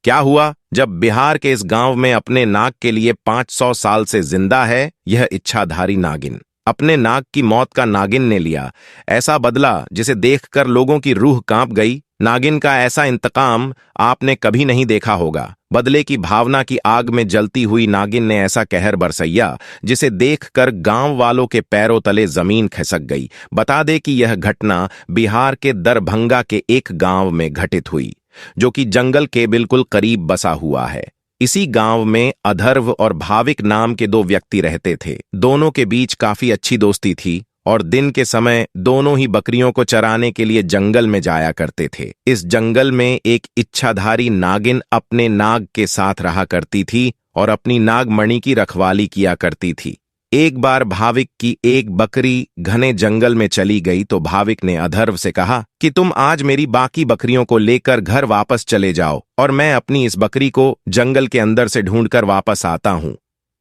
क्या हुआ? जब बिहार के इस गांव में अपने नाग के लिए 500 साल से जिंदा है यह इच्छाधारी नागिन। अपने नाग की मौत का नागिन ने लिया ऐसा बदला जिसे देखकर लोगों की रूह कांप गई। नागिन का ऐसा इंतकाम आपने कभी नहीं देखा होगा। बदले की भावना की आग में जलती हुई नागिन ने ऐसा कहर बरसैया जिसे देखकर गांव वालों के पैरों तले जमीन खिसक गई। बता दे कि यह घटना बिहार के दरभंगा के एक गांव में घटित हुई, जो कि जंगल के बिल्कुल करीब बसा हुआ है। इसी गांव में अधर्व और भाविक नाम के दो व्यक्ति रहते थे। दोनों के बीच काफी अच्छी दोस्ती थी और दिन के समय दोनों ही बकरियों को चराने के लिए जंगल में जाया करते थे। इस जंगल में एक इच्छाधारी नागिन अपने नाग के साथ रहा करती थी और अपनी नागमणि की रखवाली किया करती थी। एक बार भाविक की एक बकरी घने जंगल में चली गई तो भाविक ने अधर्व से कहा कि तुम आज मेरी बाकी बकरियों को लेकर घर वापस चले जाओ और मैं अपनी इस बकरी को जंगल के अंदर से ढूंढकर वापस आता हूं।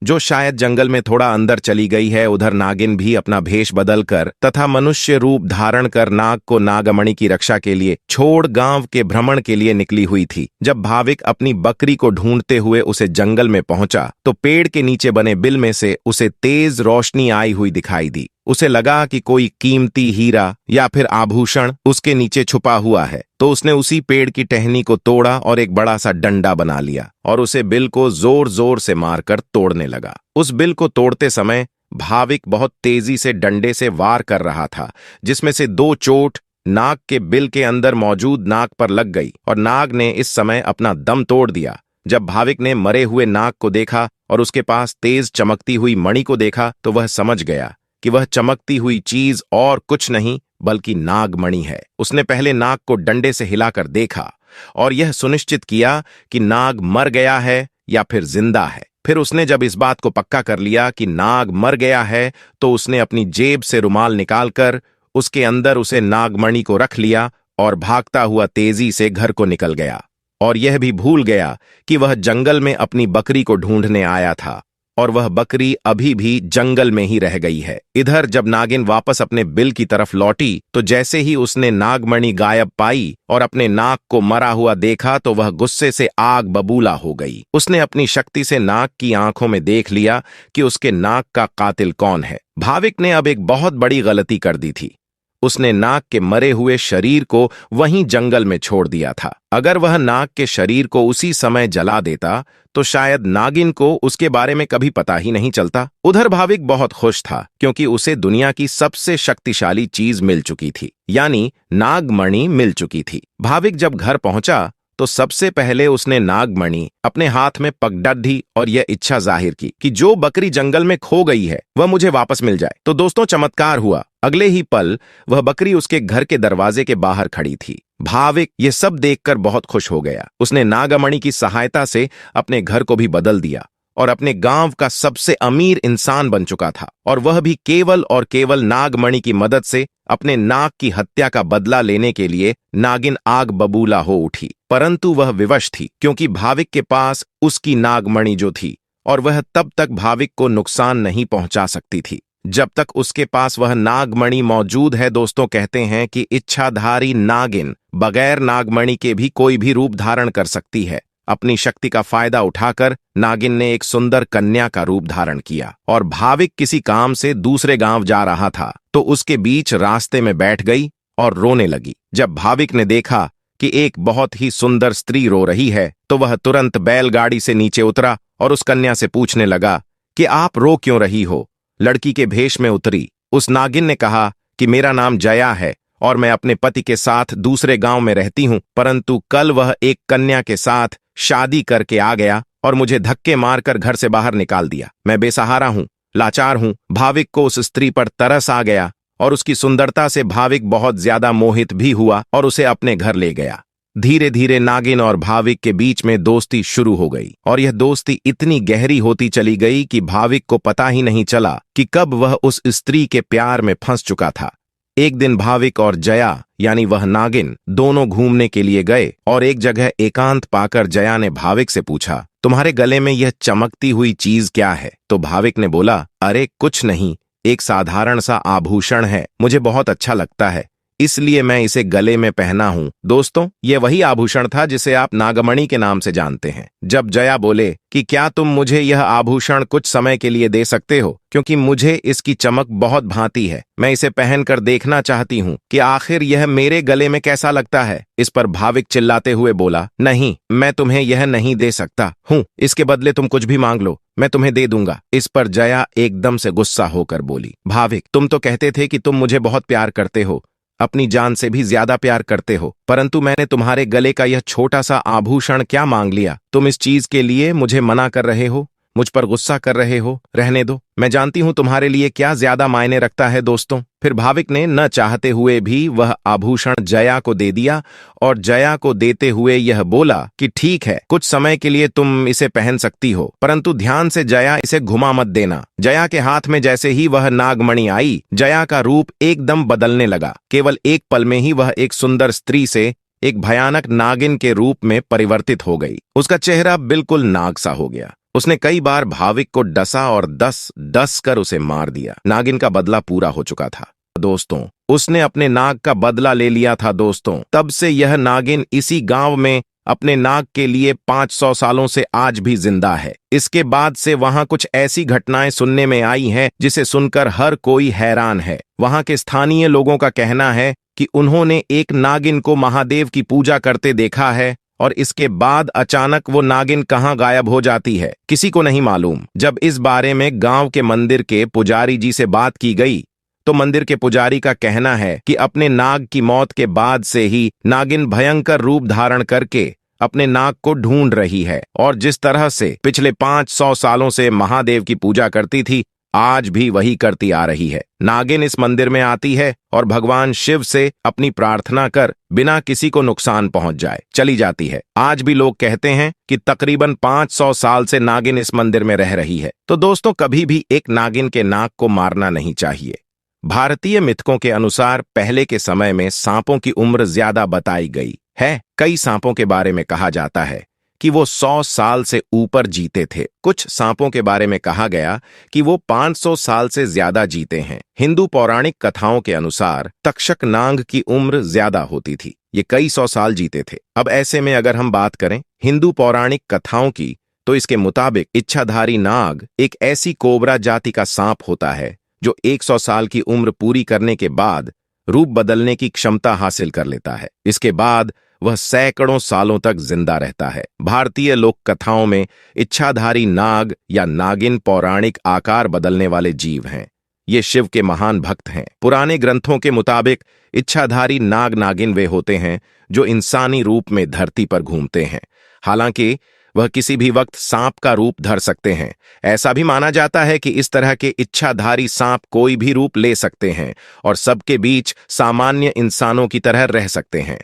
जो शायद जंगल में थोड़ा अंदर चली गई है। उधर नागिन भी अपना भेष बदलकर तथा मनुष्य रूप धारण कर नाग को नागमणि की रक्षा के लिए छोड़ गांव के भ्रमण के लिए निकली हुई थी। जब भाविक अपनी बकरी को ढूंढते हुए उसे जंगल में पहुंचा तो पेड़ के नीचे बने बिल में से उसे तेज रोशनी आई हुई दिखाई दी। उसे लगा कि कोई कीमती हीरा या फिर आभूषण उसके नीचे छुपा हुआ है, तो उसने उसी पेड़ की टहनी को तोड़ा और एक बड़ा सा डंडा बना लिया और उसे बिल को जोर जोर से मारकर तोड़ने लगा। उस बिल को तोड़ते समय भाविक बहुत तेजी से डंडे से वार कर रहा था, जिसमें से दो चोट नाग के बिल के अंदर मौजूद नाग पर लग गई और नाग ने इस समय अपना दम तोड़ दिया। जब भाविक ने मरे हुए नाग को देखा और उसके पास तेज चमकती हुई मणि को देखा तो वह समझ गया कि वह चमकती हुई चीज और कुछ नहीं बल्कि नागमणि है। उसने पहले नाग को डंडे से हिलाकर देखा और यह सुनिश्चित किया कि नाग मर गया है या फिर जिंदा है। फिर उसने जब इस बात को पक्का कर लिया कि नाग मर गया है तो उसने अपनी जेब से रुमाल निकालकर उसके अंदर उसे नागमणि को रख लिया और भागता हुआ तेजी से घर को निकल गया। और यह भी भूल गया कि वह जंगल में अपनी बकरी को ढूंढने आया था और वह बकरी अभी भी जंगल में ही रह गई है। इधर जब नागिन वापस अपने बिल की तरफ लौटी तो जैसे ही उसने नागमणि गायब पाई और अपने नाग को मरा हुआ देखा तो वह गुस्से से आग बबूला हो गई। उसने अपनी शक्ति से नाग की आंखों में देख लिया कि उसके नाग का कातिल कौन है। भाविक ने अब एक बहुत बड़ी गलती कर दी थी। उसने नाग के मरे हुए शरीर को वहीं जंगल में छोड़ दिया था। अगर वह नाग के शरीर को उसी समय जला देता तो शायद नागिन को उसके बारे में कभी पता ही नहीं चलता। उधर भाविक बहुत खुश था क्योंकि उसे दुनिया की सबसे शक्तिशाली चीज मिल चुकी थी, यानी नागमणि मिल चुकी थी। भाविक जब घर पहुंचा तो सबसे पहले उसने नागमणि अपने हाथ में पकड़ और यह इच्छा जाहिर की कि जो बकरी जंगल में खो गई है वह मुझे वापस मिल जाए। तो दोस्तों, चमत्कार हुआ। अगले ही पल वह बकरी उसके घर के दरवाजे के बाहर खड़ी थी। भाविक यह सब देखकर बहुत खुश हो गया। उसने नागमणि की सहायता से अपने घर को भी बदल दिया और अपने गांव का सबसे अमीर इंसान बन चुका था, और वह भी केवल और केवल नागमणि की मदद से। अपने नाग की हत्या का बदला लेने के लिए नागिन आग बबूला हो उठी, परंतु वह विवश थी क्योंकि भाविक के पास उसकी नागमणि जो थी और वह तब तक भाविक को नुकसान नहीं पहुंचा सकती थी जब तक उसके पास वह नागमणि मौजूद है। दोस्तों, कहते हैं कि इच्छाधारी नागिन बगैर नागमणि के भी कोई भी रूप धारण कर सकती है। अपनी शक्ति का फायदा उठाकर नागिन ने एक सुंदर कन्या का रूप धारण किया और भाविक किसी काम से दूसरे गांव जा रहा था तो उसके बीच रास्ते में बैठ गई और रोने लगी। जब भाविक ने देखा कि एक बहुत ही सुंदर स्त्री रो रही है तो वह तुरंत बैलगाड़ी से नीचे उतरा और उस कन्या से पूछने लगा कि आप रो क्यों रही हो। लड़की के भेष में उतरी उस नागिन ने कहा कि मेरा नाम जया है और मैं अपने पति के साथ दूसरे गांव में रहती हूं, परंतु कल वह एक कन्या के साथ शादी करके आ गया और मुझे धक्के मारकर घर से बाहर निकाल दिया। मैं बेसहारा हूं, लाचार हूं। भाविक को उस स्त्री पर तरस आ गया और उसकी सुंदरता से भाविक बहुत ज्यादा मोहित भी हुआ और उसे अपने घर ले गया। धीरे धीरे नागिन और भाविक के बीच में दोस्ती शुरू हो गई और यह दोस्ती इतनी गहरी होती चली गई कि भाविक को पता ही नहीं चला कि कब वह उस स्त्री के प्यार में फंस चुका था। एक दिन भाविक और जया यानी वह नागिन दोनों घूमने के लिए गए और एक जगह एकांत पाकर जया ने भाविक से पूछा, तुम्हारे गले में यह चमकती हुई चीज क्या है? तो भाविक ने बोला, अरे कुछ नहीं, एक साधारण सा आभूषण है, मुझे बहुत अच्छा लगता है, इसलिए मैं इसे गले में पहना हूँ। दोस्तों, ये वही आभूषण था जिसे आप नागमणि के नाम से जानते हैं। जब जया बोले कि क्या तुम मुझे यह आभूषण कुछ समय के लिए दे सकते हो, क्योंकि मुझे इसकी चमक बहुत भांति है, मैं इसे पहनकर देखना चाहती हूँ कि आखिर यह मेरे गले में कैसा लगता है। इस पर भाविक चिल्लाते हुए बोला, नहीं, मैं तुम्हें यह नहीं दे सकता हूँ, इसके बदले तुम कुछ भी मांग लो, मैं तुम्हें दे दूंगा। इस पर जया एकदम से गुस्सा होकर बोली, भाविक, तुम तो कहते थे कि तुम मुझे बहुत प्यार करते हो, अपनी जान से भी ज्यादा प्यार करते हो, परंतु मैंने तुम्हारे गले का यह छोटा सा आभूषण क्या मांग लिया? तुम इस चीज के लिए मुझे मना कर रहे हो, मुझ पर गुस्सा कर रहे हो। रहने दो, मैं जानती हूं तुम्हारे लिए क्या ज्यादा मायने रखता है। दोस्तों, फिर भाविक ने न चाहते हुए भी वह आभूषण जया को दे दिया और जया को देते हुए यह बोला कि ठीक है, कुछ समय के लिए तुम इसे पहन सकती हो, परंतु ध्यान से जया इसे घुमा मत देना। जया के हाथ में जैसे ही वह नागमणि आई, जया का रूप एकदम बदलने लगा। केवल एक पल में ही वह एक सुंदर स्त्री से एक भयानक नागिन के रूप में परिवर्तित हो गई। उसका चेहरा बिल्कुल नाग सा हो गया। उसने कई बार भाविक को डसा और डस कर उसे मार दिया। नागिन का बदला पूरा हो चुका था दोस्तों, उसने अपने नाग का बदला ले लिया था दोस्तों। तब से यह नागिन इसी गांव में अपने नाग के लिए 500 सालों से आज भी जिंदा है। इसके बाद से वहां कुछ ऐसी घटनाएं सुनने में आई हैं जिसे सुनकर हर कोई हैरान है। वहां के स्थानीय लोगों का कहना है कि उन्होंने एक नागिन को महादेव की पूजा करते देखा है और इसके बाद अचानक वो नागिन कहां गायब हो जाती है, किसी को नहीं मालूम। जब इस बारे में गांव के मंदिर के पुजारी जी से बात की गई तो मंदिर के पुजारी का कहना है कि अपने नाग की मौत के बाद से ही नागिन भयंकर रूप धारण करके अपने नाग को ढूंढ रही है और जिस तरह से पिछले 500 सालों से महादेव की पूजा करती थी, आज भी वही करती आ रही है। नागिन इस मंदिर में आती है और भगवान शिव से अपनी प्रार्थना कर बिना किसी को नुकसान पहुंच जाए चली जाती है। आज भी लोग कहते हैं कि तकरीबन 500 साल से नागिन इस मंदिर में रह रही है। तो दोस्तों, कभी भी एक नागिन के नाग को मारना नहीं चाहिए। भारतीय मिथकों के अनुसार पहले के समय में सांपों की उम्र ज्यादा बताई गई है। कई सांपों के बारे में कहा जाता है कि वो 100 साल से ऊपर जीते थे। कुछ सांपों के बारे में कहा गया कि वो 500 साल से ज्यादा जीते हैं। हिंदू पौराणिक कथाओं के अनुसार तक्षक नाग की उम्र ज्यादा होती थी, ये कई 100 साल जीते थे। अब ऐसे में अगर हम बात करें हिंदू पौराणिक कथाओं की, तो इसके मुताबिक इच्छाधारी नाग एक ऐसी कोबरा जाति का सांप होता है जो 100 साल की उम्र पूरी करने के बाद रूप बदलने की क्षमता हासिल कर लेता है। इसके बाद वह सैकड़ों सालों तक जिंदा रहता है। भारतीय लोक कथाओं में इच्छाधारी नाग या नागिन पौराणिक आकार बदलने वाले जीव हैं। ये शिव के महान भक्त हैं। पुराने ग्रंथों के मुताबिक इच्छाधारी नाग नागिन वे होते हैं जो इंसानी रूप में धरती पर घूमते हैं। हालांकि वह किसी भी वक्त सांप का रूप धर सकते हैं। ऐसा भी माना जाता है कि इस तरह के इच्छाधारी सांप कोई भी रूप ले सकते हैं और सबके बीच सामान्य इंसानों की तरह रह सकते हैं।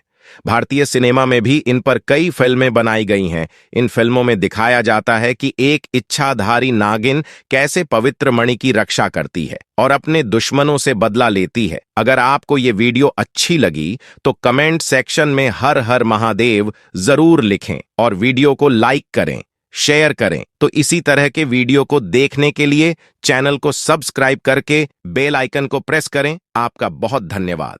भारतीय सिनेमा में भी इन पर कई फिल्में बनाई गई हैं। इन फिल्मों में दिखाया जाता है कि एक इच्छाधारी नागिन कैसे पवित्र मणि की रक्षा करती है और अपने दुश्मनों से बदला लेती है। अगर आपको ये वीडियो अच्छी लगी तो कमेंट सेक्शन में हर हर महादेव जरूर लिखें और वीडियो को लाइक करें, शेयर करें। तो इसी तरह के वीडियो को देखने के लिए चैनल को सब्सक्राइब करके बेल आइकन को प्रेस करें। आपका बहुत धन्यवाद।